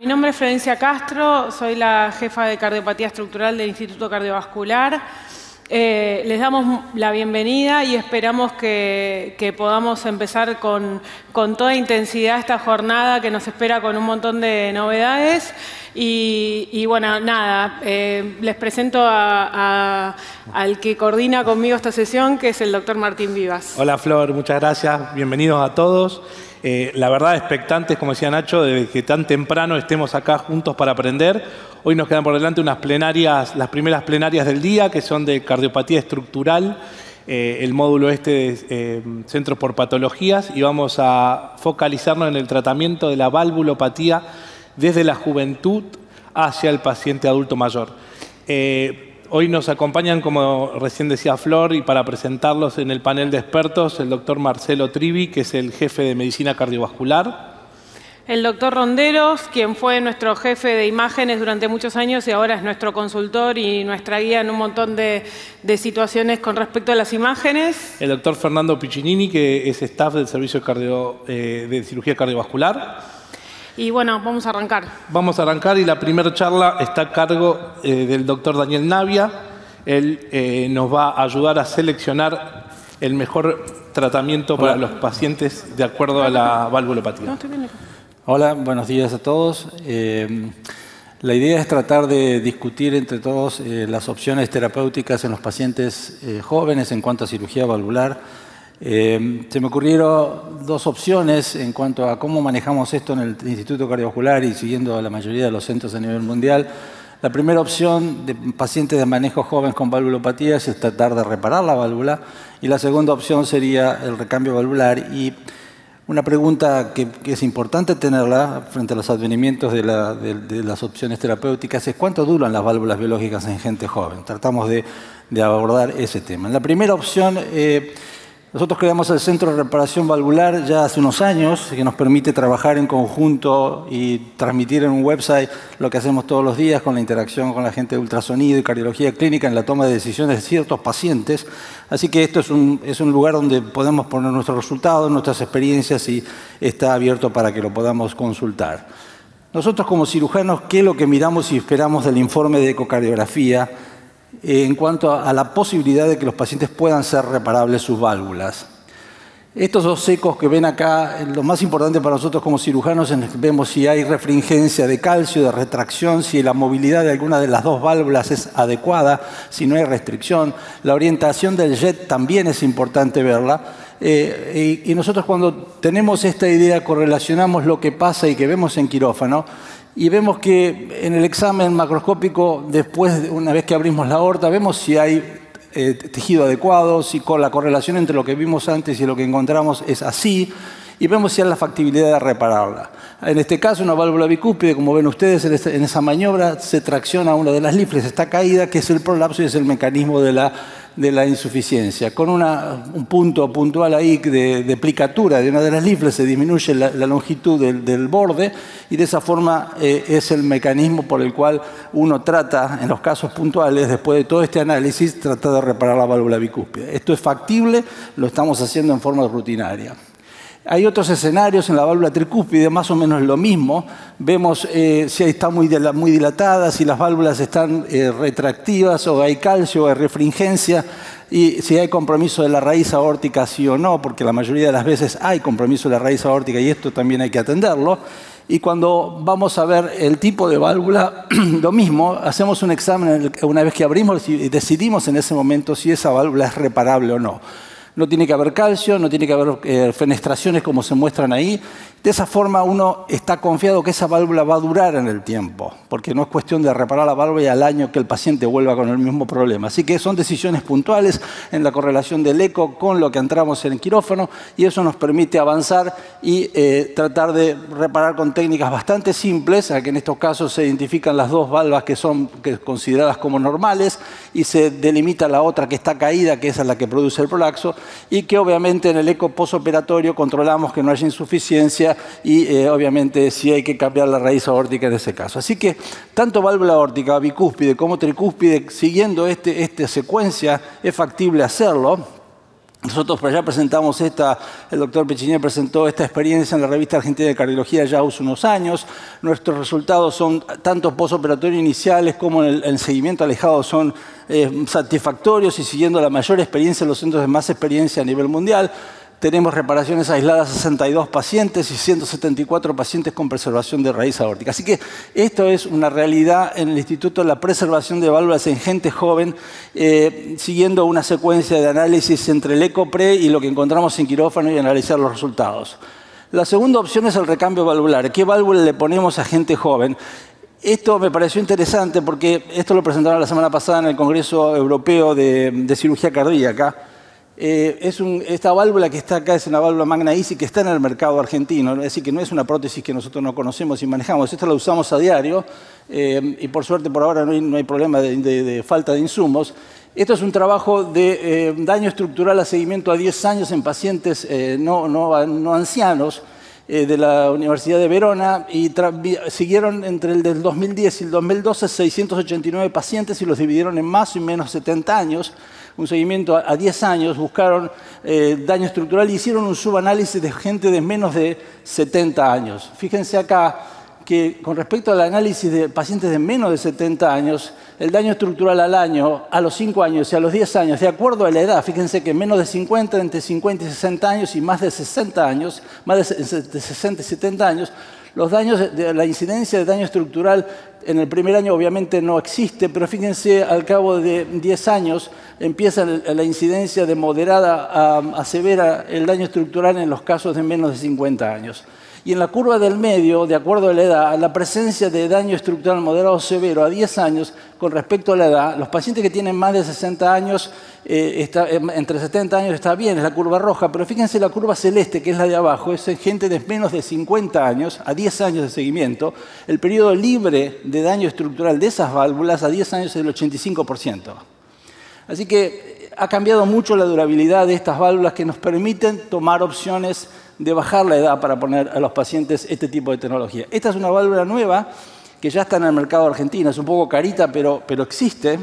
Mi nombre es Florencia Castro, soy la jefa de cardiopatía estructural del Instituto Cardiovascular. Les damos la bienvenida y esperamos que podamos empezar con toda intensidad esta jornada que nos espera con un montón de novedades. Y bueno, nada, les presento al que coordina conmigo esta sesión, que es el doctor Martín Vivas. Hola Flor, muchas gracias, bienvenidos a todos. La verdad, expectantes, como decía Nacho, de que tan temprano estemos acá juntos para aprender. Hoy nos quedan por delante unas plenarias, las primeras plenarias del día, que son de cardiopatía estructural, el módulo de Centros por Patologías, y vamos a focalizarnos en el tratamiento de la valvulopatía desde la juventud hacia el paciente adulto mayor. Hoy nos acompañan, como recién decía Flor, y para presentarlos en el panel de expertos, el doctor Marcelo Trivi, que es el jefe de medicina cardiovascular. El doctor Ronderos, quien fue nuestro jefe de imágenes durante muchos años y ahora es nuestro consultor y nuestra guía en un montón de situaciones con respecto a las imágenes. El doctor Fernando Piccinini, que es staff del servicio de cirugía cardiovascular. Y bueno, vamos a arrancar. Vamos a arrancar y la primera charla está a cargo del doctor Daniel Navia. Él nos va a ayudar a seleccionar el mejor tratamiento para los pacientes de acuerdo a la valvulopatía. Hola, buenos días a todos. La idea es tratar de discutir entre todos las opciones terapéuticas en los pacientes jóvenes en cuanto a cirugía valvular. Se me ocurrieron dos opciones en cuanto a cómo manejamos esto en el Instituto Cardiovascular y siguiendo a la mayoría de los centros a nivel mundial. La primera opción de pacientes de manejo jóvenes con valvulopatía es tratar de reparar la válvula, y la segunda opción sería el recambio valvular. Y una pregunta que es importante tenerla frente a los advenimientos de las opciones terapéuticas es ¿cuánto duran las válvulas biológicas en gente joven? Tratamos de abordar ese tema. En la primera opción, nosotros creamos el Centro de Reparación Valvular ya hace unos años, que nos permite trabajar en conjunto y transmitir en un website lo que hacemos todos los días con la interacción con la gente de ultrasonido y cardiología clínica en la toma de decisiones de ciertos pacientes. Así que esto es un lugar donde podemos poner nuestros resultados, nuestras experiencias, y está abierto para que lo podamos consultar. Nosotros como cirujanos, ¿qué es lo que miramos y esperamos del informe de ecocardiografía en cuanto a la posibilidad de que los pacientes puedan ser reparables sus válvulas? Estos dos ecos que ven acá, lo más importante para nosotros como cirujanos es vemos si hay refringencia de calcio, de retracción, si la movilidad de alguna de las dos válvulas es adecuada, si no hay restricción. La orientación del jet también es importante verla. Y nosotros cuando tenemos esta idea correlacionamos lo que pasa y que vemos en quirófano, y vemos que en el examen macroscópico, después, una vez que abrimos la aorta, vemos si hay tejido adecuado, si con la correlación entre lo que vimos antes y lo que encontramos es así, y vemos si hay la factibilidad de repararla. En este caso, una válvula bicúspide, como ven ustedes en esa maniobra, se tracciona una de las lífles, está caída, que es el prolapso y es el mecanismo de la insuficiencia. Con un punto puntual ahí de plicatura de una de las lífles se disminuye la longitud del borde, y de esa forma es el mecanismo por el cual uno trata, en los casos puntuales, después de todo este análisis, trata de reparar la válvula bicúspide. Esto es factible, lo estamos haciendo en forma rutinaria. Hay otros escenarios en la válvula tricúspide, más o menos lo mismo. Vemos si está muy dilatada, si las válvulas están retractivas, o hay calcio, o hay refringencia, y si hay compromiso de la raíz aórtica, sí o no, porque la mayoría de las veces hay compromiso de la raíz aórtica y esto también hay que atenderlo. Y cuando vamos a ver el tipo de válvula, lo mismo, hacemos un examen una vez que abrimos y decidimos en ese momento si esa válvula es reparable o no. No tiene que haber calcio, no tiene que haber fenestraciones como se muestran ahí. De esa forma uno está confiado que esa válvula va a durar en el tiempo, porque no es cuestión de reparar la válvula y al año que el paciente vuelva con el mismo problema. Así que son decisiones puntuales en la correlación del eco con lo que entramos en el quirófano, y eso nos permite avanzar y tratar de reparar con técnicas bastante simples, que en estos casos se identifican las dos válvulas que son consideradas como normales y se delimita la otra que está caída, que es la que produce el prolapso, y que obviamente en el eco postoperatorio controlamos que no haya insuficiencia y obviamente si hay que cambiar la raíz aórtica en ese caso. Así que tanto válvula aórtica bicúspide como tricúspide, siguiendo esta secuencia, es factible hacerlo. Nosotros ya presentamos el doctor Pechinier presentó esta experiencia en la revista Argentina de Cardiología ya hace unos años. Nuestros resultados son tanto postoperatorio iniciales como en el seguimiento alejado son satisfactorios y siguiendo la mayor experiencia en los centros de más experiencia a nivel mundial. Tenemos reparaciones aisladas a 62 pacientes y 174 pacientes con preservación de raíz aórtica. Así que esto es una realidad en el Instituto, la preservación de válvulas en gente joven, siguiendo una secuencia de análisis entre el ECO-PRE y lo que encontramos en quirófano y analizar los resultados. La segunda opción es el recambio valvular. ¿Qué válvula le ponemos a gente joven? Esto me pareció interesante porque esto lo presentaron la semana pasada en el Congreso Europeo de Cirugía Cardíaca. Esta válvula que está acá es una válvula Magna Easy que está en el mercado argentino, es decir, que no es una prótesis que nosotros no conocemos y manejamos. Esta la usamos a diario y por suerte por ahora no hay problema de falta de insumos. Esto es un trabajo de daño estructural a seguimiento a 10 años en pacientes no ancianos de la Universidad de Verona y siguieron entre el del 2010 y el 2012 689 pacientes y los dividieron en más y menos 70 años. Un seguimiento a 10 años, buscaron daño estructural y hicieron un subanálisis de gente de menos de 70 años. Fíjense acá que con respecto al análisis de pacientes de menos de 70 años, el daño estructural al año, a los 5 años y a los 10 años, de acuerdo a la edad, fíjense que menos de 50, entre 50 y 60 años y más de 60 años, más de 60 y 70 años, los daños la incidencia de daño estructural en el primer año obviamente no existe, pero fíjense, al cabo de 10 años empieza la incidencia de moderada a severa el daño estructural en los casos de menos de 50 años. Y en la curva del medio, de acuerdo a la edad, la presencia de daño estructural moderado o severo a 10 años con respecto a la edad, los pacientes que tienen más de 60 años, entre 70 años está bien, es la curva roja, pero fíjense la curva celeste, que es la de abajo, es gente de menos de 50 años, a 10 años de seguimiento, el periodo libre de daño estructural de esas válvulas a 10 años es del 85%. Así que ha cambiado mucho la durabilidad de estas válvulas que nos permiten tomar opciones de bajar la edad para poner a los pacientes este tipo de tecnología. Esta es una válvula nueva que ya está en el mercado argentino, es un poco carita, pero existe,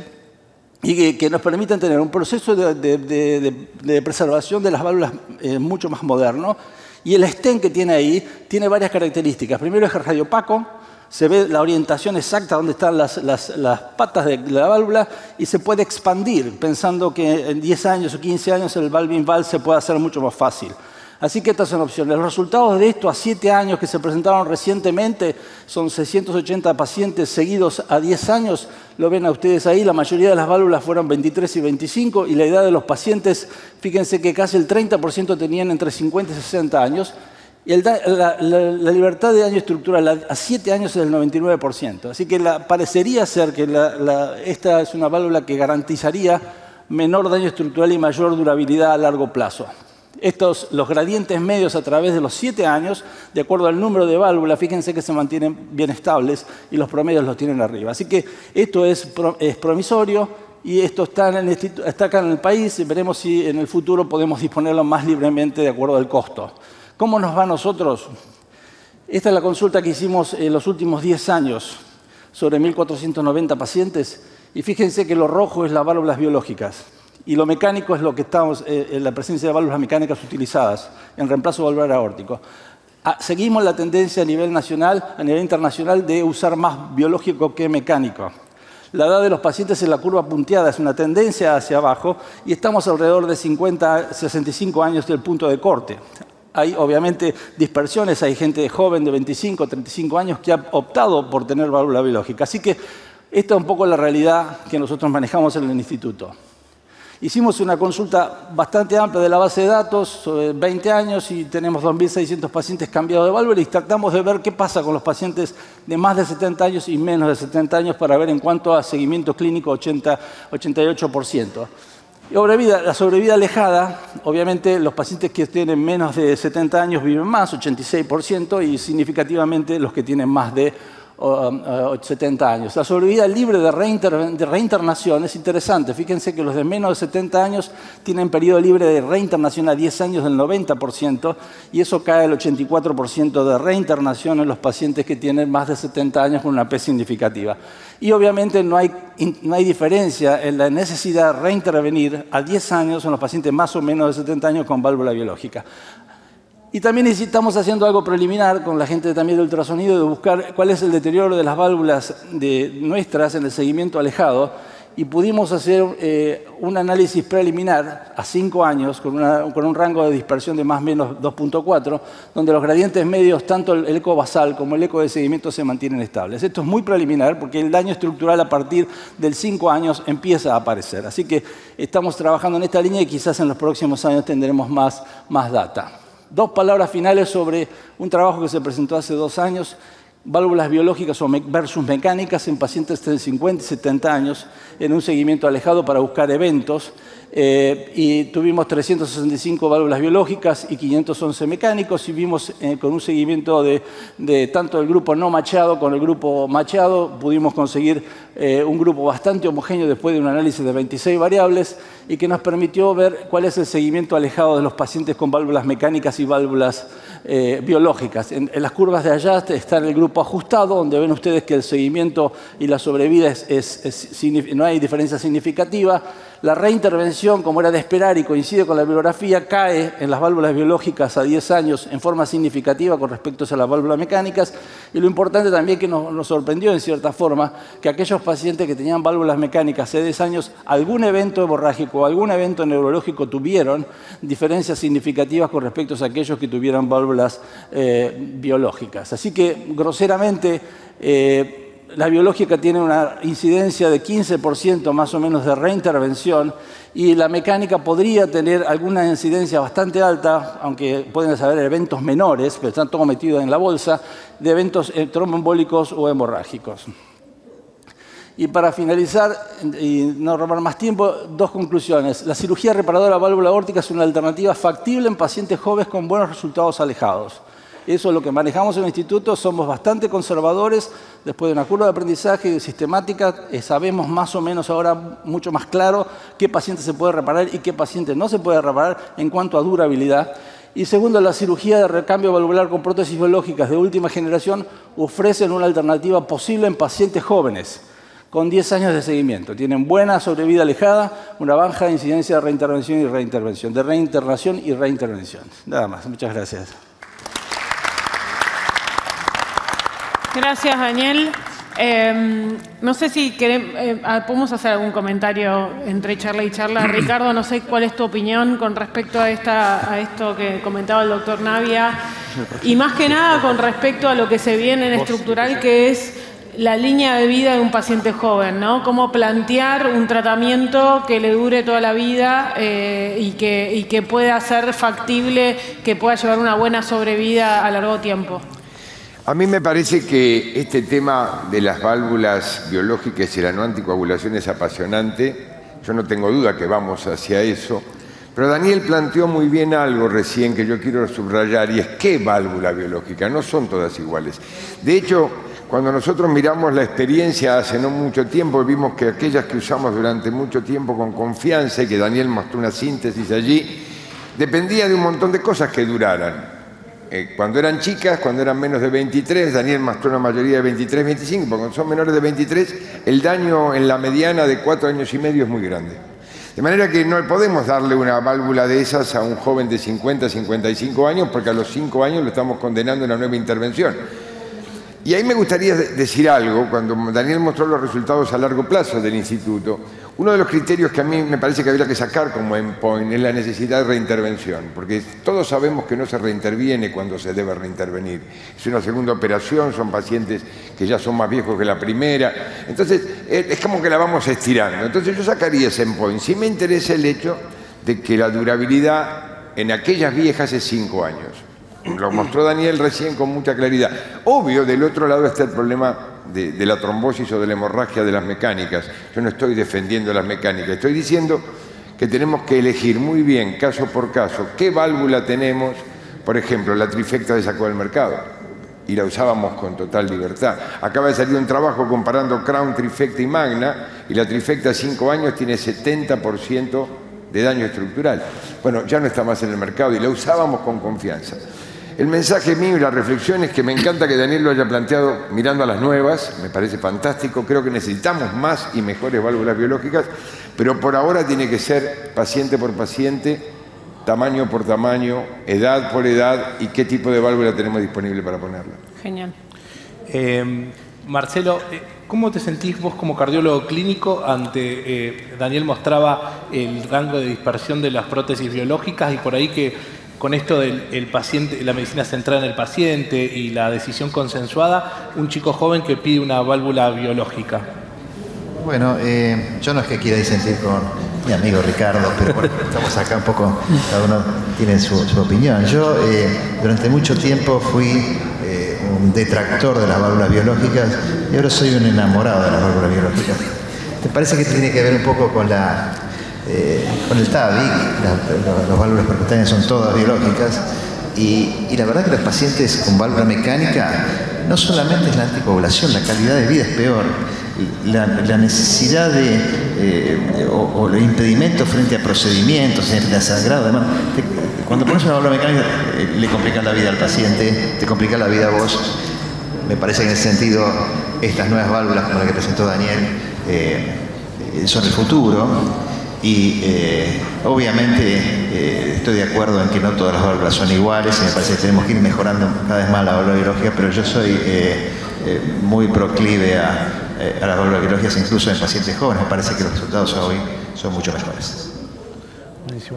y que nos permiten tener un proceso de preservación de las válvulas mucho más moderno. Y el stent que tiene ahí tiene varias características. Primero es radiopaco, se ve la orientación exacta donde están las patas de la válvula y se puede expandir, pensando que en 10 años o 15 años el valve-in-valve se puede hacer mucho más fácil. Así que estas son opciones. Los resultados de esto a 7 años que se presentaron recientemente son 680 pacientes seguidos a 10 años. Lo ven a ustedes ahí, la mayoría de las válvulas fueron 23 y 25 y la edad de los pacientes, fíjense que casi el 30% tenían entre 50 y 60 años. Y la libertad de daño estructural a 7 años es del 99%. Así que parecería ser que esta es una válvula que garantizaría menor daño estructural y mayor durabilidad a largo plazo. Los gradientes medios a través de los 7 años, de acuerdo al número de válvulas, fíjense que se mantienen bien estables y los promedios los tienen arriba. Así que esto es promisorio y esto está acá en el país y veremos si en el futuro podemos disponerlo más libremente de acuerdo al costo. ¿Cómo nos va a nosotros? Esta es la consulta que hicimos en los últimos 10 años sobre 1.490 pacientes y fíjense que lo rojo es las válvulas biológicas. Y lo mecánico es lo que estamos en la presencia de válvulas mecánicas utilizadas en reemplazo valvular aórtico. Seguimos la tendencia a nivel nacional, a nivel internacional, de usar más biológico que mecánico. La edad de los pacientes en la curva punteada es una tendencia hacia abajo y estamos alrededor de 50, 65 años del punto de corte. Hay obviamente dispersiones, hay gente joven de 25, 35 años que ha optado por tener válvula biológica. Así que esta es un poco la realidad que nosotros manejamos en el instituto. Hicimos una consulta bastante amplia de la base de datos, sobre 20 años, y tenemos 2.600 pacientes cambiados de válvula y tratamos de ver qué pasa con los pacientes de más de 70 años y menos de 70 años para ver en cuanto a seguimiento clínico 88%. Y la sobrevida alejada, obviamente los pacientes que tienen menos de 70 años viven más, 86%, y significativamente los que tienen más de 70 años. La sobrevida libre de reinternación es interesante. Fíjense que los de menos de 70 años tienen periodo libre de reinternación a 10 años del 90%, y eso cae al 84% de reinternación en los pacientes que tienen más de 70 años con una P significativa. Y obviamente no hay diferencia en la necesidad de reintervenir a 10 años en los pacientes más o menos de 70 años con válvula biológica. Y también estamos haciendo algo preliminar con la gente también de ultrasonido, de buscar cuál es el deterioro de las válvulas nuestras en el seguimiento alejado, y pudimos hacer un análisis preliminar a 5 años con un rango de dispersión de más o menos 2.4, donde los gradientes medios, tanto el eco basal como el eco de seguimiento, se mantienen estables. Esto es muy preliminar porque el daño estructural a partir del 5 años empieza a aparecer. Así que estamos trabajando en esta línea y quizás en los próximos años tendremos más data. 2 palabras finales sobre un trabajo que se presentó hace 2 años, válvulas biológicas versus mecánicas en pacientes de 50 y 70 años en un seguimiento alejado para buscar eventos. Y tuvimos 365 válvulas biológicas y 511 mecánicos, y vimos con un seguimiento de tanto el grupo no machado con el grupo machado, pudimos conseguir un grupo bastante homogéneo después de un análisis de 26 variables, y que nos permitió ver cuál es el seguimiento alejado de los pacientes con válvulas mecánicas y válvulas biológicas. En las curvas de allá está el grupo ajustado, donde ven ustedes que el seguimiento y la sobrevida no hay diferencia significativa. La reintervención, como era de esperar y coincide con la bibliografía, cae en las válvulas biológicas a 10 años en forma significativa con respecto a las válvulas mecánicas. Y lo importante también que nos sorprendió en cierta forma, que aquellos pacientes que tenían válvulas mecánicas hace 10 años, algún evento hemorrágico o algún evento neurológico tuvieron diferencias significativas con respecto a aquellos que tuvieran válvulas biológicas. Así que, groseramente, la biológica tiene una incidencia de 15% más o menos de reintervención, y la mecánica podría tener alguna incidencia bastante alta, aunque pueden haber eventos menores, pero están todo metidos en la bolsa, de eventos tromboembólicos o hemorrágicos. Y para finalizar, y no robar más tiempo, 2 conclusiones. La cirugía reparadora válvula aórtica es una alternativa factible en pacientes jóvenes con buenos resultados alejados. Eso es lo que manejamos en el instituto. Somos bastante conservadores. Después de una curva de aprendizaje sistemática, sabemos más o menos ahora mucho más claro qué paciente se puede reparar y qué paciente no se puede reparar en cuanto a durabilidad. Y segundo, la cirugía de recambio valvular con prótesis biológicas de última generación ofrecen una alternativa posible en pacientes jóvenes con 10 años de seguimiento. Tienen buena sobrevida alejada, una baja incidencia de reintervención y reintervención, de reinternación y reintervención. Nada más. Muchas gracias. Gracias, Daniel. No sé si podemos hacer algún comentario entre charla y charla. Ricardo, no sé cuál es tu opinión con respecto a esto que comentaba el doctor Navia, y más que nada con respecto a lo que se viene en estructural, que es la línea de vida de un paciente joven, ¿no? Cómo plantear un tratamiento que le dure toda la vida y que pueda ser factible, que pueda llevar una buena sobrevida a largo tiempo. A mí me parece que este tema de las válvulas biológicas y la no anticoagulación es apasionante. Yo no tengo duda que vamos hacia eso. Pero Daniel planteó muy bien algo recién que yo quiero subrayar, y es ¿qué válvula biológica? No son todas iguales. De hecho, cuando nosotros miramos la experiencia hace no mucho tiempo, vimos que aquellas que usamos durante mucho tiempo con confianza, y que Daniel mostró una síntesis allí, dependía de un montón de cosas que duraran. Cuando eran chicas, cuando eran menos de 23, Daniel mostró una mayoría de 23, 25, porque cuando son menores de 23, el daño en la mediana de 4 años y medio es muy grande. De manera que no podemos darle una válvula de esas a un joven de 50, 55 años, porque a los 5 años lo estamos condenando a una nueva intervención. Y ahí me gustaría decir algo. Cuando Daniel mostró los resultados a largo plazo del instituto, uno de los criterios que a mí me parece que habría que sacar como endpoint es la necesidad de reintervención, porque todos sabemos que no se reinterviene cuando se debe reintervenir. Es una segunda operación, son pacientes que ya son más viejos que la primera, entonces es como que la vamos estirando. Entonces yo sacaría ese endpoint. Sí me interesa el hecho de que la durabilidad en aquellas viejas es 5 años. Lo mostró Daniel recién con mucha claridad. Obvio, del otro lado está el problema de la trombosis o de la hemorragia de las mecánicas. Yo no estoy defendiendo las mecánicas, estoy diciendo que tenemos que elegir muy bien, caso por caso, qué válvula tenemos. Por ejemplo, la trifecta se sacó del mercado. y la usábamos con total libertad. Acaba de salir un trabajo comparando Crown, Trifecta y Magna, y la Trifecta a 5 años tiene 70% de daño estructural. Bueno, ya no está más en el mercado y la usábamos con confianza. El mensaje mío y la reflexión es que me encanta que Daniel lo haya planteado mirando a las nuevas, me parece fantástico, creo que necesitamos más y mejores válvulas biológicas, pero por ahora tiene que ser paciente por paciente, tamaño por tamaño, edad por edad y qué tipo de válvula tenemos disponible para ponerla. Genial. Marcelo, ¿cómo te sentís vos como cardiólogo clínico ante, Daniel mostraba el rango de dispersión de las prótesis biológicas y por ahí que con esto del paciente, la medicina centrada en el paciente y la decisión consensuada, un chico joven que pide una válvula biológica? Bueno, yo no es que quiera disentir con mi amigo Ricardo, pero bueno, estamos acá un poco, cada uno tiene su opinión. Yo durante mucho tiempo fui un detractor de las válvulas biológicas y ahora soy un enamorado de las válvulas biológicas. ¿Te parece que esto tiene que ver un poco con el TAVI? Las válvulas percutáneas son todas biológicas y la verdad que los pacientes con válvula mecánica no solamente es la anticoagulación, la calidad de vida es peor. La necesidad o el impedimento frente a procedimientos, frente a sangrado, además, cuando pones una válvula mecánica le complicas la vida al paciente, te complica la vida a vos. Me parece que en ese sentido estas nuevas válvulas como la que presentó Daniel son el futuro y obviamente estoy de acuerdo en que no todas las válvulas son iguales y me parece que tenemos que ir mejorando cada vez más la válvula biológica, pero yo soy muy proclive a las válvulas biológicas incluso en pacientes jóvenes. Me parece que los resultados hoy son mucho mejores.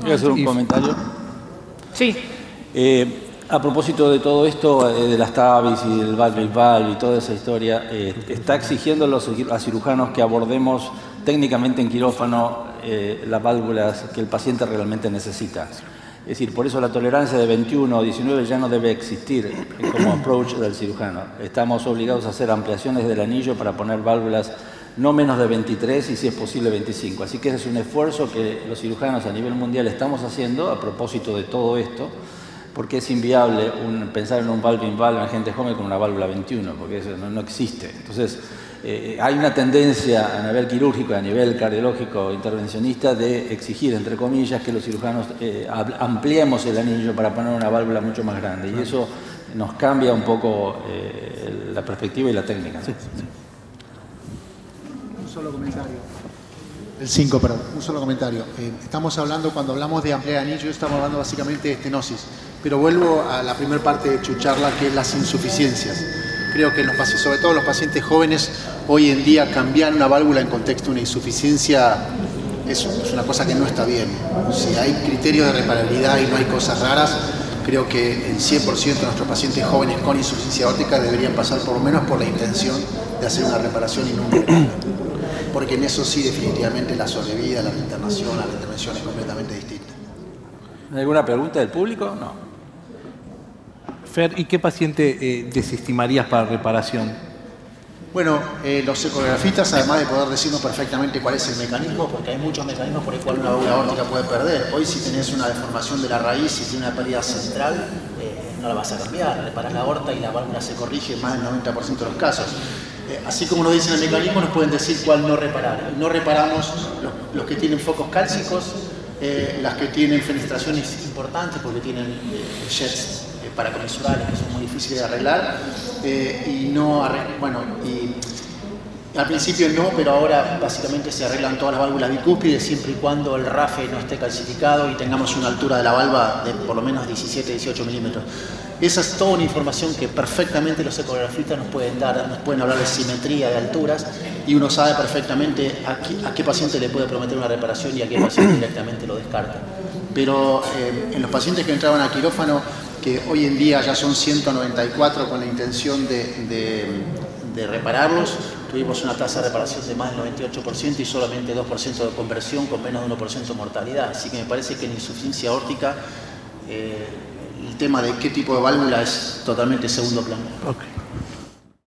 ¿Quiero hacer un comentario? Sí. A propósito de todo esto, de las TAVIs y del valve y toda esa historia, está exigiendo a cirujanos que abordemos técnicamente en quirófano las válvulas que el paciente realmente necesita. Es decir, por eso la tolerancia de 21 o 19 ya no debe existir como approach del cirujano. Estamos obligados a hacer ampliaciones del anillo para poner válvulas no menos de 23 y si es posible 25. Así que ese es un esfuerzo que los cirujanos a nivel mundial estamos haciendo a propósito de todo esto, porque es inviable pensar en un valve-in-valve en gente joven con una válvula 21, porque eso no existe. Entonces, hay una tendencia a nivel quirúrgico, a nivel cardiológico, intervencionista, de exigir, entre comillas, que los cirujanos ampliemos el anillo para poner una válvula mucho más grande. Y eso nos cambia un poco la perspectiva y la técnica, ¿no? Sí. Un solo comentario. El 5, perdón. Un solo comentario. Estamos hablando, cuando hablamos de ampliar anillo, estamos hablando básicamente de estenosis. Pero vuelvo a la primera parte de tu charla, que es las insuficiencias. Creo que sobre todo los pacientes jóvenes, hoy en día cambiar una válvula en contexto de una insuficiencia es una cosa que no está bien. Si hay criterios de reparabilidad y no hay cosas raras, creo que el 100% de nuestros pacientes jóvenes con insuficiencia aórtica deberían pasar por lo menos por la intención de hacer una reparación y no un reparo. Porque en eso sí definitivamente la sobrevida, la internación, la intervención es completamente distinta. ¿Alguna pregunta del público? No. Fer, ¿y qué paciente desestimarías para reparación? Bueno, los ecografistas, además de poder decirnos perfectamente cuál es el mecanismo, porque hay muchos mecanismos por el cual una válvula aórtica puede perder. Hoy si tenés una deformación de la raíz y tiene una pérdida central, no la vas a cambiar. Reparás la aorta y la válvula se corrige en más del 90% de los casos. Así como nos dicen el mecanismo, nos pueden decir cuál no reparar. No reparamos los que tienen focos cálcicos, las que tienen fenestraciones importantes porque tienen jets paracomisurales que son muy difíciles de arreglar y al principio no, pero ahora básicamente se arreglan todas las válvulas bicúspides siempre y cuando el RAFE no esté calcificado y tengamos una altura de la valva de por lo menos 17-18 milímetros. Esa es toda una información que perfectamente los ecografistas nos pueden dar, nos pueden hablar de simetría, de alturas, y uno sabe perfectamente a qué paciente le puede prometer una reparación y a qué paciente directamente lo descarta. Pero en los pacientes que entraban a quirófano, que hoy en día ya son 194 con la intención de repararlos, tuvimos una tasa de reparación de más del 98% y solamente 2% de conversión con menos de 1% de mortalidad. Así que me parece que en insuficiencia aórtica el tema de qué tipo de válvula es totalmente segundo plano. Okay.